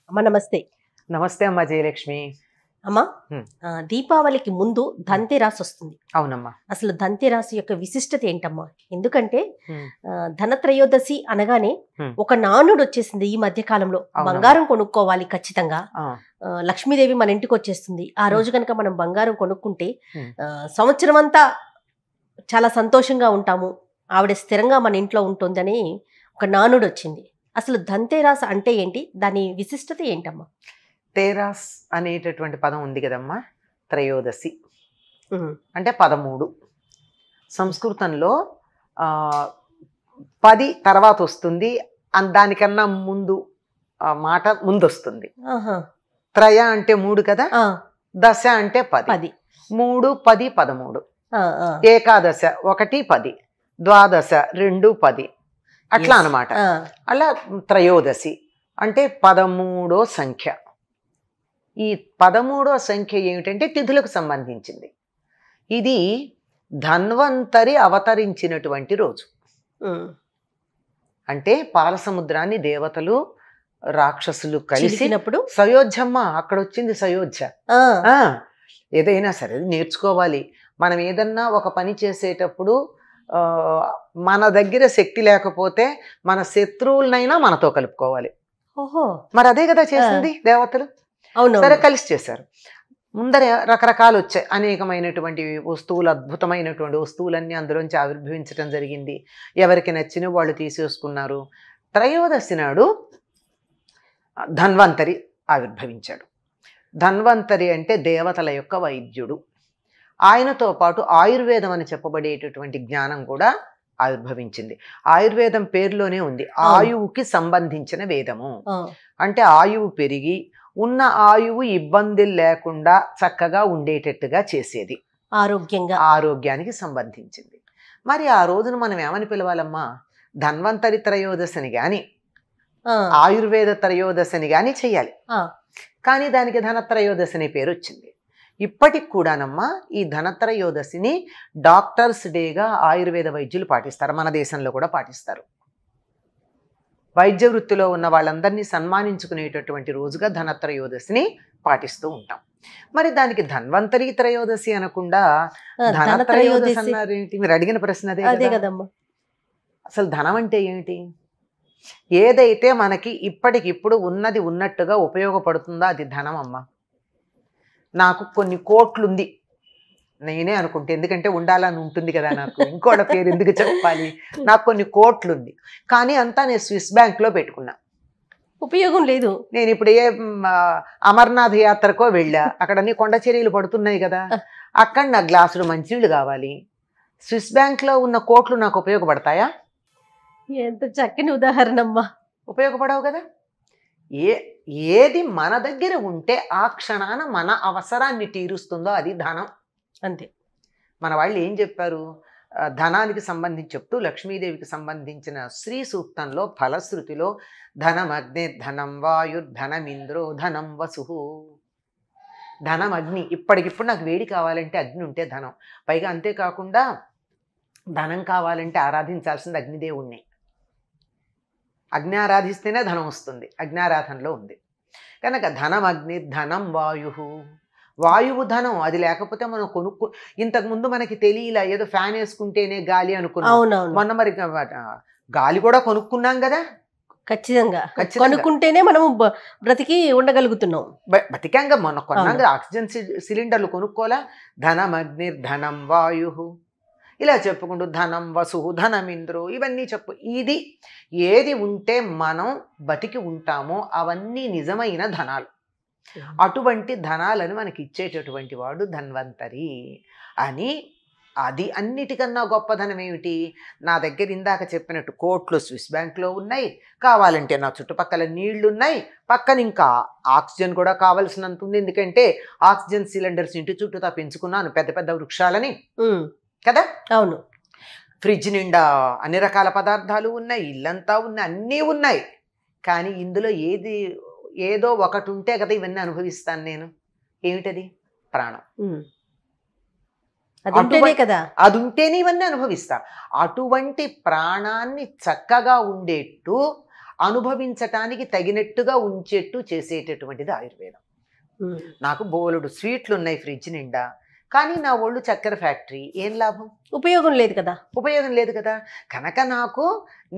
అమ్మ నమస్తే. నమస్తే అమ్మా జయలక్ష్మి. అమ్మా హ్మ్. దీపావళికి ముందు ధన్తెరాస్ వస్తుంది. అవునమ్మా. అసలు ధన్తెరాస్ యొక్క విశిష్టత ఏంటమ్మా? ఎందుకంటే హ్మ్. ధనత్రయోదశి అనగానే హ్మ్. ఒక నానుడు వచ్చేసింది ఈ మధ్య కాలంలో. అవునమ్మా. బంగారం కొనుక్కోవాలి ఖచ్చితంగా. ఆ, లక్ష్మీదేవి మన ఇంటికి వచ్చేస్తుంది. ఆ రోజు కనుక మనం బంగారం కొనుక్కుంటే హ్మ్. సంవత్సరం అంతా చాలా సంతోషంగా ఉంటాము. ఆవిడ స్థిరంగా మన ఇంట్లో ఉంటుందని ఒక నానుడు వచ్చింది. అసలు ధన్తెరాస్ అంటే ఏంటి? దాని విశిష్టత ఏంటమ్మా? తేరాస్ అనేటటువంటి పదం ఉంది కదమ్మా. త్రయోదశి ఉమ్, అంటే 13. సంస్కృతంలో 10 తర్వాత వస్తుంది. దానికన్నా ముందు మాట ముందు వస్తుంది. ఆహా, త్రయ అంటే 3 కదా, ఆ, దశ అంటే 10. 10. 3, 10, 13. ఆ, ఆ. ఏకాదశ 1, 10. ద్వాదశ 2, 10. అట్లా Yes. అన్నమాట. ఆ, అలా త్రయోదశి అంటే 13వ సంఖ్య. ఈ 13వ సంఖ్య ఏమిటంటే తిథులకు సంబంధించింది. ఇది ధన్వంతరి అవతరించినటువంటి రోజు. ఉమ్. అంటే పాలసముద్రాన్ని దేవతలు రాక్షసులు కలిసి చిలికినప్పుడు సయోధ్యమ్మ అక్కడ వచ్చింది. సయోధ్య ఆ, ఆ, ఏదైనా సరే నేర్చుకోవాలి. మనం ఏదన్నా ఒక పని చేసేటప్పుడు ఆ, మన దగ్గర శక్తి లేకపోతే మన శత్రువులనైనా మనతో కలుపుకోవాలి. ఓహో, మరి అదే కదా చేసింది దేవతలు. అవును సరే కలిసి చేశారు. ముందర రకరకాలు వచ్చాయి. అనేకమైనటువంటి వస్తువులు, అద్భుతమైనటువంటి వస్తువులన్నీ అందులోంచి ఆవిర్భవించడం జరిగింది. ఎవరికి నచ్చిన వాళ్ళు తీసేసుకున్నారు. త్రయోదశి నాడు ధన్వంతరి ఆవిర్భవించాడు. ధన్వంతరి అంటే దేవతల యొక్క వైద్యుడు. ఆయనతో పాటు ఆయుర్వేదం అని చెప్పబడేటటువంటి జ్ఞానం కూడా ఆవిర్భవించింది. ఆయుర్వేదం పేరులోనే ఉంది, ఆయువుకి సంబంధించిన వేదము. అంటే ఆయువు పెరిగి ఉన్న ఆయువు ఇబ్బందులు లేకుండా చక్కగా ఉండేటట్టుగా చేసేది, ఆరోగ్యానికి సంబంధించింది. మరి ఆ రోజున మనం ఏమని పిలవాలమ్మా? ధన్వంతరి త్రయోదశిని కానీ ఆయుర్వేద త్రయోదశిని కానీ చెయ్యాలి. కానీ దానికి ధనత్రయోదశి అనే పేరు వచ్చింది. ఇప్పటికి కూడానమ్మా ఈ ధనత్రయోదశిని డాక్టర్స్ డేగా ఆయుర్వేద వైద్యులు పాటిస్తారు. మన దేశంలో కూడా పాటిస్తారు. వైద్య వృత్తిలో ఉన్న వాళ్ళందరినీ సన్మానించుకునేటటువంటి రోజుగా ధనత్రయోదశిని పాటిస్తూ ఉంటాం. మరి దానికి ధన్వంతరి త్రయోదశి అనకుండా ధనత్రయోదశి అన్నారేంటి? మీరు అడిగిన ప్రశ్న అదే కదమ్మా. అసలు ధనం అంటే ఏమిటి? ఏదైతే మనకి ఇప్పటికిప్పుడు ఉన్నది ఉన్నట్టుగా ఉపయోగపడుతుందో అది ధనం అమ్మ. నాకు కొన్ని కోట్లుంది నేనే అనుకుంటే, ఎందుకంటే ఉండాలని ఉంటుంది కదా నాకు, ఇంకోళ్ళ పేరు ఎందుకు చెప్పాలి. నాకు కొన్ని కోట్లుంది, కానీ అంతా నేను స్విస్ బ్యాంక్లో పెట్టుకున్నా. ఉపయోగం లేదు. నేను ఇప్పుడు అమర్నాథ్ యాత్రకో వెళ్ళా, అక్కడ అన్ని కొండ చర్యలు పడుతున్నాయి కదా, అక్కడ నాకు గ్లాసులు మంచినీళ్ళు కావాలి. స్విస్ బ్యాంక్లో ఉన్న కోట్లు నాకు ఉపయోగపడతాయా? ఎంత చక్కని ఉదాహరణ అమ్మా. ఉపయోగపడవు కదా. ఏది మన దగ్గర ఉంటే ఆ క్షణాన మన అవసరాన్ని తీరుస్తుందో అది ధనం. అంతే. మన వాళ్ళు ఏం చెప్పారు? ధనానికి సంబంధించి చెప్తూ లక్ష్మీదేవికి సంబంధించిన శ్రీ సూక్తంలో ఫలశ్రుతిలో ధనం అగ్ని ధనం వాయుర్ధనమింద్రో ధనం వసు. ధనం అగ్ని. ఇప్పటికిప్పుడు నాకు వేడి కావాలంటే అగ్ని ఉంటే ధనం. పైగా అంతేకాకుండా ధనం కావాలంటే ఆరాధించాల్సింది అగ్నిదేవుణ్ణి. అగ్ని ఆరాధిస్తేనే ధనం వస్తుంది, అగ్నారాధనలో ఉంది కనుక ధనం అగ్ని ధనం వాయువు ధనం. అది లేకపోతే మనం ఇంతకుముందు మనకి తెలియలా, ఏదో ఫ్యాన్ వేసుకుంటేనే గాలి అనుకున్నాం. మొన్న మరి గాలి కూడా కొనుక్కున్నాం కదా. ఖచ్చితంగా కొనుక్కుంటేనే మనము బ్రతికి ఉండగలుగుతున్నాం. బతికాంగా మొన్న కొన్నాం కదా, ఆక్సిజన్ సిలిండర్లు కొనుక్కోలా. ధనం అగ్ని ధనం వాయు ఇలా చెప్పుకుంటూ ధనం వసు ధనమింద్రో ఇవన్నీ చెప్పు. ఇది ఏది ఉంటే మనం బతికి ఉంటామో అవన్నీ నిజమైన ధనాలు. అటువంటి ధనాలను మనకి ఇచ్చేటటువంటి వాడు ధన్వంతరి అని. అది అన్నిటికన్నా గొప్ప ధనం ఏమిటి? నా దగ్గర ఇందాక చెప్పినట్టు కోట్లు స్విస్ బ్యాంక్లో ఉన్నాయి, కావాలంటే నా చుట్టుపక్కల నీళ్లు ఉన్నాయి, పక్కన ఇంకా ఆక్సిజన్ కూడా కావాల్సినంత ఉంది. ఎందుకంటే ఆక్సిజన్ సిలిండర్స్ ఇంటి చుట్టూతా పెంచుకున్నాను, పెద్ద పెద్ద వృక్షాలని కదా. అవును. ఫ్రిడ్జ్ నిండా అన్ని రకాల పదార్థాలు ఉన్నాయి, ఇల్లంతా ఉన్నాయి, అన్నీ ఉన్నాయి. కానీ ఇందులో ఏదో ఒకటి ఉంటే కదా ఇవన్నీ అనుభవిస్తాను నేను. ఏమిటది? ప్రాణం. అది ఉంటేనే ఇవన్నీ అనుభవిస్తా. అటువంటి ప్రాణాన్ని చక్కగా ఉండేట్టు అనుభవించటానికి తగినట్టుగా ఉంచేట్టు చేసేటటువంటిది ఆయుర్వేదం. నాకు బోలెడు స్వీట్లు ఉన్నాయి ఫ్రిడ్జ్ నిండా, కానీ నా ఒళ్ళు చక్కెర ఫ్యాక్టరీ, ఏం లాభం? ఉపయోగం లేదు కదా. ఉపయోగం లేదు కదా. కనుక నాకు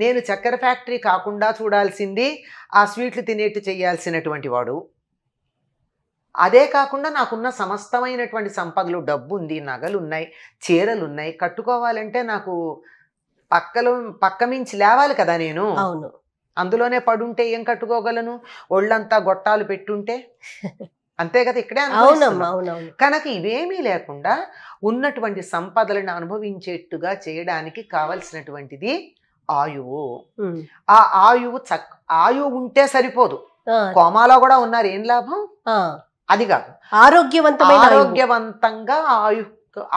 నేను చక్కెర ఫ్యాక్టరీ కాకుండా చూడాల్సింది ఆ స్వీట్లు తినేట్టు చేయాల్సినటువంటి వాడు. అదే కాకుండా నాకున్న సమస్తమైనటువంటి సంపదలు, డబ్బు ఉంది, నగలు ఉన్నాయి, చీరలు ఉన్నాయి, కట్టుకోవాలంటే నాకు పక్క మించి లేవాలి కదా నేను. అవును. అందులోనే పడుంటే ఏం కట్టుకోగలను? ఒళ్ళంతా గొట్టాలు పెట్టుంటే అంతే కదా. ఇక్కడే అవునమ్మా, అవునవును. కనుక ఇవేమీ లేకుండా ఉన్నటువంటి సంపదలను అనుభవించేట్టుగా చేయడానికి కావలసినటువంటిది ఆయువు. ఆ ఆయువు ఉంటే సరిపోదు, కోమాలో కూడా ఉన్నారు, ఏం లాభం? అది కాదు, ఆరోగ్యవంతంగా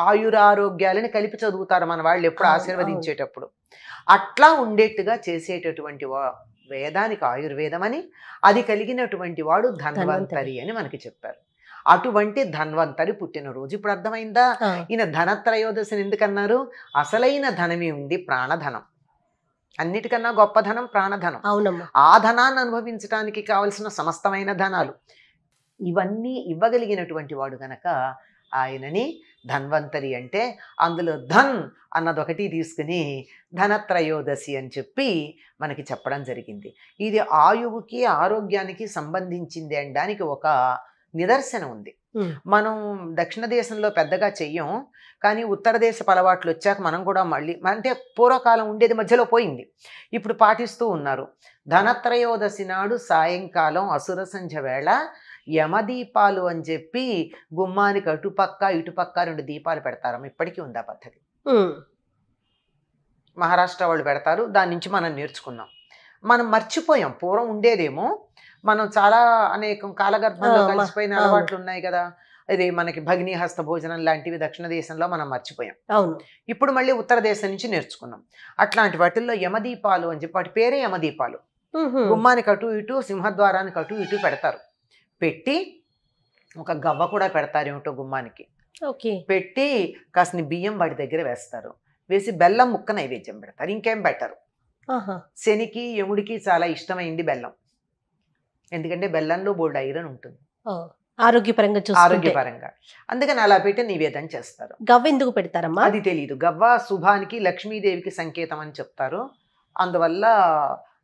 ఆయురారోగ్యాలని కలిపి చదువుతారు మన వాళ్ళు ఎప్పుడు ఆశీర్వదించేటప్పుడు. అట్లా ఉండేట్టుగా చేసేటటువంటి వేదానికి ఆయుర్వేదం అని, అది కలిగినటువంటి వాడు ధన్వంతరి అని మనకి చెప్పారు. అటువంటి ధన్వంతరి పుట్టినరోజు ఇప్పుడు అర్థమైందా? ఈయన ధనత్రయోదశిని ఎందుకన్నారు? అసలైన ధనమే ఉంది, ప్రాణధనం. అన్నిటికన్నా గొప్ప ధనం ప్రాణధనం. ఆ ధనాన్ని అనుభవించడానికి కావలసిన సమస్తమైన ధనాలు ఇవన్నీ ఇవ్వగలిగినటువంటి వాడు గనక ఆయనని ధన్వంతరి అంటే, అందులో ధన్ అన్నదొకటి తీసుకుని ధనత్రయోదశి అని చెప్పి మనకి చెప్పడం జరిగింది. ఇది ఆయువుకి ఆరోగ్యానికి సంబంధించింది అనడానికి ఒక నిదర్శనం ఉంది. మనం దక్షిణ దేశంలో పెద్దగా చెయ్యం, కానీ ఉత్తర దేశపు అలవాట్లు వచ్చాక మనం కూడా మళ్ళీ, అంటే పూర్వకాలం ఉండేది మధ్యలో పోయింది, ఇప్పుడు పాటిస్తూ ఉన్నారు. ధనత్రయోదశి నాడు సాయంకాలం అసుర సంధ్య వేళ యమదీపాలు అని చెప్పి గుమ్మానికి అటుపక్క ఇటుపక్క 2 దీపాలు పెడతారమ్మ. ఇప్పటికీ ఉంది ఆ పద్ధతి. మహారాష్ట్ర వాళ్ళు పెడతారు, దాని నుంచి మనం నేర్చుకున్నాం. మనం మర్చిపోయాం, పూర్వం ఉండేదేమో, మనం చాలా అనేకం కాలగర్భంలో కలిసిపోయిన అలవాట్లు ఉన్నాయి కదా. ఇది మనకి భగినీ హస్త భోజనం లాంటివి దక్షిణ దేశంలో మనం మర్చిపోయాం. అవును, ఇప్పుడు మళ్ళీ ఉత్తర దేశం నుంచి నేర్చుకున్నాం. అట్లాంటి వాటిల్లో యమదీపాలు అని చెప్పి, వాటి పేరే యమదీపాలు. గుమ్మానికి అటు ఇటు, సింహద్వారానికి అటు ఇటు పెడతారు. పెట్టి ఒక గవ్వ కూడా పెడతారు ఏమిటో గుమ్మానికి. పెట్టి కాస్త బియ్యం వాడి దగ్గర వేస్తారు, వేసి బెల్లం ముక్క నైవేద్యం పెడతారు, ఇంకేం పెట్టరు. శనికి యముడికి చాలా ఇష్టమైంది బెల్లం, ఎందుకంటే బెల్లంలో బోల్డ్ ఐరన్ ఉంటుంది ఆరోగ్యపరంగా. అందుకని అలా పెట్టి నివేదన చేస్తారు. గవ్వ ఎందుకు పెడతారమ్మా అది తెలియదు. గవ్వ శుభానికి, లక్ష్మీదేవికి సంకేతం అని చెప్తారు, అందువల్ల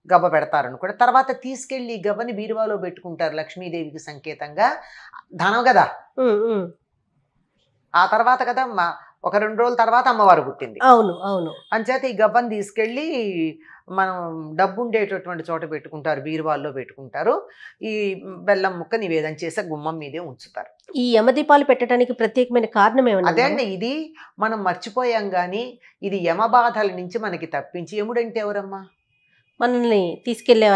గవ్వ పెడతారని కూడా. తర్వాత తీసుకెళ్లి గవ్వని బీరువాలో పెట్టుకుంటారు, లక్ష్మీదేవికి సంకేతంగా. ధనం కదా. ఆ తర్వాత కదా ఒక 2 రోజుల తర్వాత అమ్మవారు పుట్టింది. అవును అవును. అంచేత ఈ గవ్వని తీసుకెళ్ళి మనం డబ్బు ఉండేటటువంటి చోట పెట్టుకుంటారు, బీరువాల్లో పెట్టుకుంటారు. ఈ బెల్లం ముక్క నివేదన చేసి గుమ్మం మీదే ఉంచుతారు. ఈ యమదీపాలు పెట్టడానికి ప్రత్యేకమైన కారణం ఏమన్నా? అదే అండి, ఇది మనం మర్చిపోయాం గాని ఇది యమబాధల నుంచి మనకి తప్పించి, యముడంటే ఎవరమ్మా? మనల్ని తీసుకెళ్లే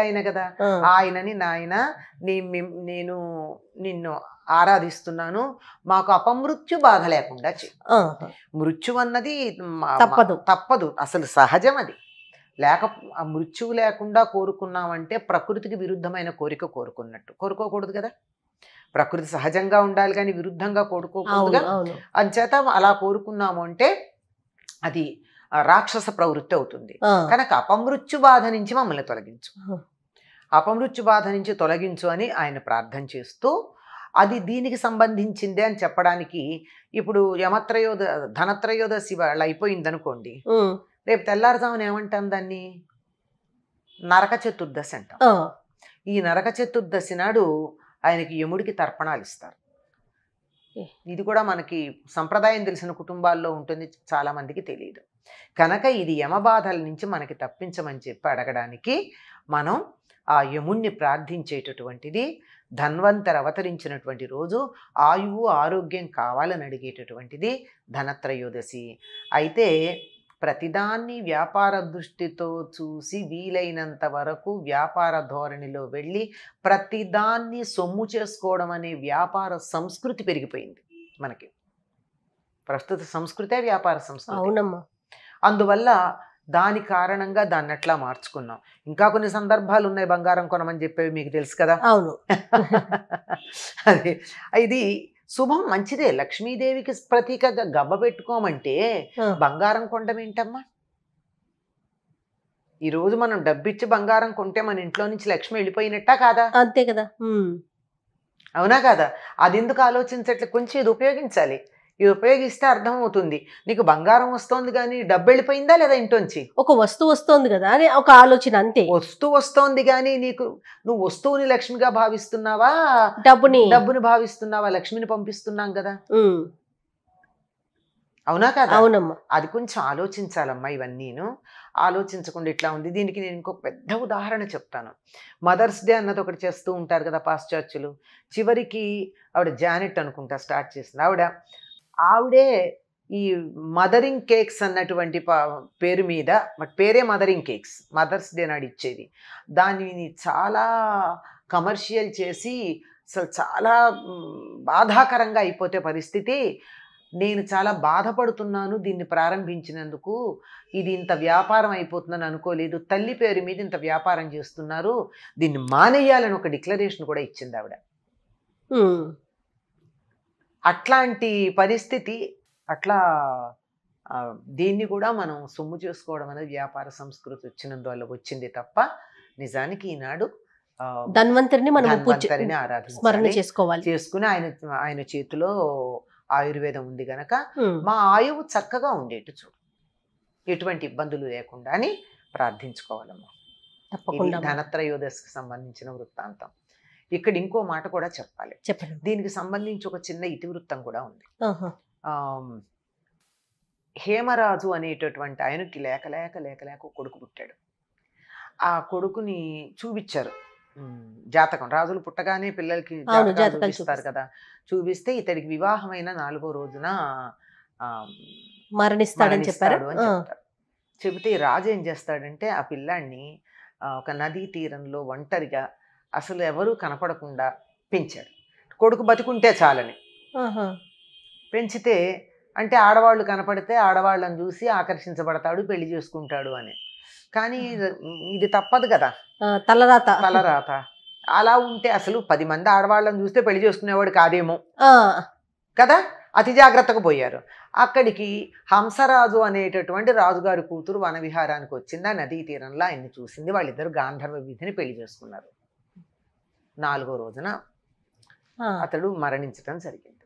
ఆయన కదా. ఆయనని, నాయన నేను నిన్ను ఆరాధిస్తున్నాను, మాకు అపమృత్యు బాధ లేకుండా చెయ్యి. మృత్యు అన్నది తప్పదు, అసలు సహజం అది. మృత్యువు లేకుండా కోరుకున్నామంటే ప్రకృతికి విరుద్ధమైన కోరిక కోరుకున్నట్టు. కోరుకోకూడదు కదా. ప్రకృతి సహజంగా ఉండాలి కానీ విరుద్ధంగా కోరుకోకూడదుగా. అంచేత అలా కోరుకున్నాము అంటే అది రాక్షస ప్రవృత్తి అవుతుంది. కనుక అపమృత్యు బాధ నుంచి మమ్మల్ని తొలగించు, అపమృత్యు బాధ నుంచి తొలగించు అని ఆయన ప్రార్థన చేస్తూ, అది దీనికి సంబంధించిందే అని చెప్పడానికి, ఇప్పుడు ధనత్రయోదశి వాళ్ళు అయిపోయింది అనుకోండి, రేపు తెల్లారుజామున ఏమంటాం దాన్ని? నరక చతుర్దశి అంటాం. ఈ నరక చతుర్దశి నాడు ఆయనకి యముడికి తర్పణాలు ఇస్తారు. ఇది కూడా మనకి సంప్రదాయం తెలిసిన కుటుంబాల్లో ఉంటుంది, చాలా మందికి తెలియదు. కనుక ఇది యమబాధల నుంచి మనకి తప్పించమని చెప్పి అడగడానికి మనం ఆ యముణ్ణి ప్రార్థించేటటువంటిది. ధన్వంతరి అవతరించినటువంటి రోజు, ఆయువు ఆరోగ్యం కావాలని అడిగేటటువంటిది ధనత్రయోదశి. అయితే ప్రతిదాన్ని వ్యాపార దృష్టితో చూసి వీలైనంత వరకు వ్యాపార ధోరణిలో వెళ్ళి ప్రతిదాన్ని సొమ్ము చేసుకోవడం అనే వ్యాపార సంస్కృతి పెరిగిపోయింది మనకి. ప్రస్తుత సంస్కృతే వ్యాపార సంస్కృతి. అవునమ్మా. అందువల్ల దాని కారణంగా దాన్ని అట్లా మార్చుకున్నాం. ఇంకా కొన్ని సందర్భాలు ఉన్నాయి బంగారం కొనమని చెప్పేవి, మీకు తెలుసు కదా. అవును. అది ఇది శుభం, మంచిదే. లక్ష్మీదేవికి ప్రతీకగా గవ్వ పెట్టుకోమంటే బంగారం కొండం ఏంటమ్మా? ఈ రోజు మనం డబ్బిచ్చి బంగారం కొంటే మన ఇంట్లో నుంచి లక్ష్మి వెళ్ళిపోయినట్టా కాదా? అంతే కదా. అవునా కాదా? అది ఎందుకు ఆలోచించట్లే? కొంచెం ఇది ఉపయోగించాలి. ఇది ఉపయోగిస్తే అర్థమవుతుంది. నీకు బంగారం వస్తోంది కానీ డబ్బు వెళ్ళిపోయిందా లేదా ఇంట్లోంచి? ఒక వస్తువు వస్తోంది కదా అని ఒక ఆలోచన అంతే. వస్తోంది కానీ నువ్వు వస్తువుని లక్ష్మిగా భావిస్తున్నావా, డబ్బుని భావిస్తున్నావా? లక్ష్మిని పంపిస్తున్నాం కదా. అవునా కదా? అవునమ్మా. అది కొంచెం ఆలోచించాలమ్మా. ఇవన్నీను ఆలోచించకుండా ఇట్లా ఉంది. దీనికి నేను ఇంకొక పెద్ద ఉదాహరణ చెప్తాను. మదర్స్ డే అన్నది ఒకటి చేస్తూ ఉంటారు కదా పాశ్చాత్యులు. చివరికి ఆవిడ జానెట్ అనుకుంటా స్టార్ట్ చేసింది. ఆవిడే ఈ మదరింగ్ కేక్స్ అన్నటువంటి పేరు మీద, పేరే మదరింగ్ కేక్స్, మదర్స్ డే నాడు ఇచ్చేది. దానిని చాలా కమర్షియల్ చేసి అసలు చాలా బాధాకరంగా అయిపోతే పరిస్థితి. నేను చాలా బాధపడుతున్నాను దీన్ని ప్రారంభించినందుకు. ఇది ఇంత వ్యాపారం అయిపోతుందని అనుకోలేదు. తల్లి పేరు మీద ఇంత వ్యాపారం చేస్తున్నారు, దీన్ని మానేయాలని ఒక డిక్లరేషన్ కూడా ఇచ్చింది ఆవిడ. అట్లాంటి పరిస్థితి. అట్లా దీన్ని కూడా మనం సొమ్ము చేసుకోవడం అనేది వ్యాపార సంస్కృతి వచ్చినందువల్ల వచ్చింది తప్ప నిజానికి ఈనాడు ధన్వంతరిని మనం ఆరాధించాలి, చేసుకుని ఆయన చేతిలో ఆయుర్వేదం ఉంది గనక మా ఆయువు చక్కగా ఉండేట్టు చూడు, ఎటువంటి ఇబ్బందులు లేకుండా అని ప్రార్థించుకోవాలమ్మా. ధనత్రయోదశికి సంబంధించిన వృత్తాంతం. ఇక్కడ ఇంకో మాట కూడా చెప్పాలి. దీనికి సంబంధించి ఒక చిన్న ఇతివృత్తం కూడా ఉంది. హేమరాజు అనేటటువంటి ఆయనకి లేక లేక లేక లేక కొడుకు పుట్టాడు. ఆ కొడుకుని చూపించారు జాతకం. రాజులు పుట్టగానే పిల్లలకి జాతకాలు చూపిస్తారు కదా. చూపిస్తే ఇతడికి వివాహమైన 4వ రోజున మరణిస్తాడని చెప్పారు. చెబితే రాజు ఏం చేస్తాడంటే ఆ పిల్లాన్ని ఒక నదీ తీరంలో ఒంటరిగా అసలు ఎవరూ కనపడకుండా పెంచాడు. కొడుకు బతికుంటే చాలని పెంచితే, అంటే ఆడవాళ్ళు కనపడితే ఆడవాళ్ళని చూసి ఆకర్షించబడతాడు, పెళ్లి చేసుకుంటాడు అని. కానీ ఇది తప్పదు కదా, తలరాత. అలా ఉంటే అసలు 10 మంది ఆడవాళ్ళని చూస్తే పెళ్లి చేసుకునేవాడు కాదేమో కదా. అతి జాగ్రత్తగా పోయారు. అక్కడికి హంసరాజు అనేటటువంటి రాజుగారి కూతురు వన విహారానికి వచ్చింది. ఆ నదీ తీరంలో ఆయన్ని చూసింది. వాళ్ళిద్దరు గాంధర్వ విధిని పెళ్లి చేసుకున్నారు. 4వ రోజున అతడు మరణించటం జరిగింది.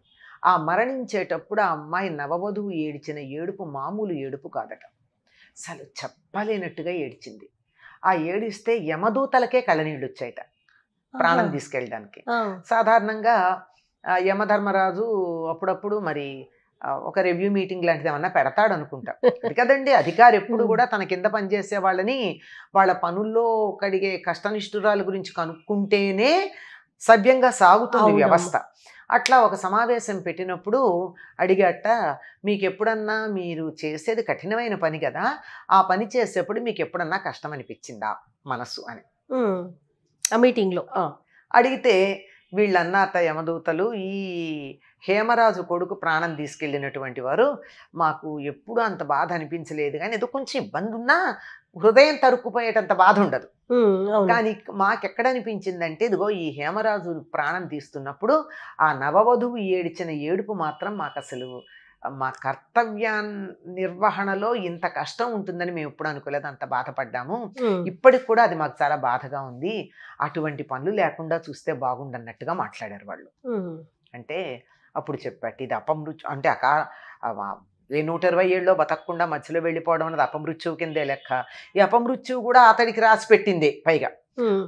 ఆ మరణించేటప్పుడు ఆ అమ్మాయి నవవధువు ఏడ్చిన ఏడుపు మామూలు ఏడుపు కాదట, అసలు చెప్పలేనట్టుగా ఏడ్చింది. ఆ ఏడిస్తే యమదూతలకే కళ్ళనీళ్ళు వచ్చాయట ప్రాణం తీసుకెళ్ళడానికి. సాధారణంగా యమధర్మరాజు అప్పుడప్పుడు మరి ఒక రివ్యూ మీటింగ్ లాంటిది ఏమన్నా పెడతాడు అనుకుంటా. అది కదండి, అధికారి ఎప్పుడు కూడా తన కింద పనిచేసే వాళ్ళని వాళ్ళ పనుల్లో కడిగే కష్టనిష్ఠురాల గురించి కనుక్కుంటేనే సవ్యంగా సాగుతుంది వ్యవస్థ. అట్లా ఒక సమావేశం పెట్టినప్పుడు అడిగట, మీకు ఎప్పుడన్నా మీరు చేసేది కఠినమైన పని కదా, ఆ పని చేసేప్పుడు మీకు ఎప్పుడన్నా కష్టం అనిపించిందా మనసు అని ఆ మీటింగ్లో అడిగితే వీళ్ళన్నారట యమదూతలు, ఈ హేమరాజు కొడుకు ప్రాణం తీసుకెళ్ళినటువంటి వారు మాకు ఎప్పుడు అంత బాధ అనిపించలేదు, కానీ ఏదో కొంచెం ఇబ్బంది ఉన్నా హృదయం తరుక్కుపోయేటంత బాధ ఉండదు. కానీ మాకెక్కడ అనిపించిందంటే, ఇదిగో ఈ హేమరాజు ప్రాణం తీస్తున్నప్పుడు ఆ నవవధువు ఏడిచిన ఏడుపు మాత్రం మాకు అసలు మా కర్తవ్య నిర్వహణలో ఇంత కష్టం ఉంటుందని మేము ఎప్పుడు అనుకోలేదు, అంత బాధపడ్డాము. ఇప్పటికి కూడా అది మాకు చాలా బాధగా ఉంది. అటువంటి పనులు లేకుండా చూస్తే బాగుండన్నట్టుగా మాట్లాడారు వాళ్ళు. అంటే అప్పుడు చెప్పాడు, ఇది అపమృత్యు అంటే 120 ఏళ్ళలో బతకకుండా మధ్యలో వెళ్ళిపోవడం అనేది అపమృత్యువు కిందే లెక్క. ఈ అపమృత్యువు కూడా అతడికి రాసి పెట్టిందే పైగా.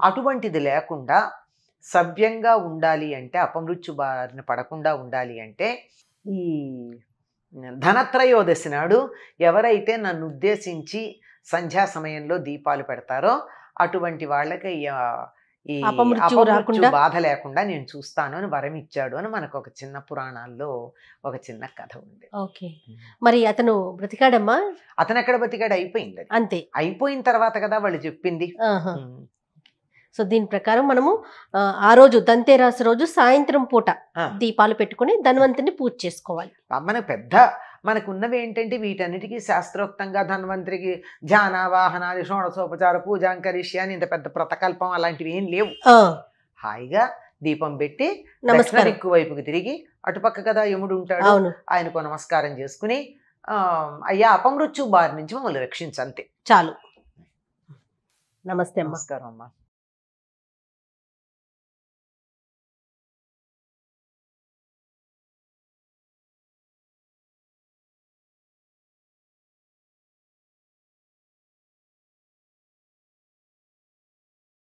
అటువంటిది లేకుండా సవ్యంగా ఉండాలి అంటే, అపమృత్యు బారిన పడకుండా ఉండాలి అంటే, ఈ ధనత్రయోదశి నాడు ఎవరైతే నన్ను ఉద్దేశించి సంధ్యా సమయంలో దీపాలు పెడతారో అటువంటి వాళ్ళకి ఈ అపమృత్యు బాధ లేకుండా నేను చూస్తాను అని వరం ఇచ్చాడు అని మనకు ఒక చిన్న పురాణాల్లో ఒక చిన్న కథ ఉంది. ఓకే, మరి అతను బ్రతికాడమ్మా? అతను ఎక్కడ బ్రతికాడు, అయిపోయింది అంతే. అయిపోయిన తర్వాత కదా వాళ్ళు చెప్పింది. సో దీని ప్రకారం మనము ఆ రోజు ధన్తేరస్ రోజు సాయంత్రం పూట దీపాలు పెట్టుకుని ధన్వంతుని పూజ చేసుకోవాలి. మనకు ఉన్నవి ఏంటంటే వీటన్నిటికీ శాస్త్రోక్తంగా ధన్వంతరికి ధ్యాన వాహనాలు షోడశోపచార పూజాంకరిష్య అని ఇంత పెద్ద ప్రతకల్పం అలాంటివి ఏం లేవు. హాయిగా దీపం పెట్టి నమస్కారం దిక్కు వైపుకి తిరిగి, అటుపక్క కదా యముడు ఉంటాడు, ఆయనకు నమస్కారం చేసుకుని అయ్యా అపమృత్యు బారి నుంచి మమ్మల్ని రక్షించంతే చాలు. నమస్తే అమ్మా. నమస్కారం అమ్మా.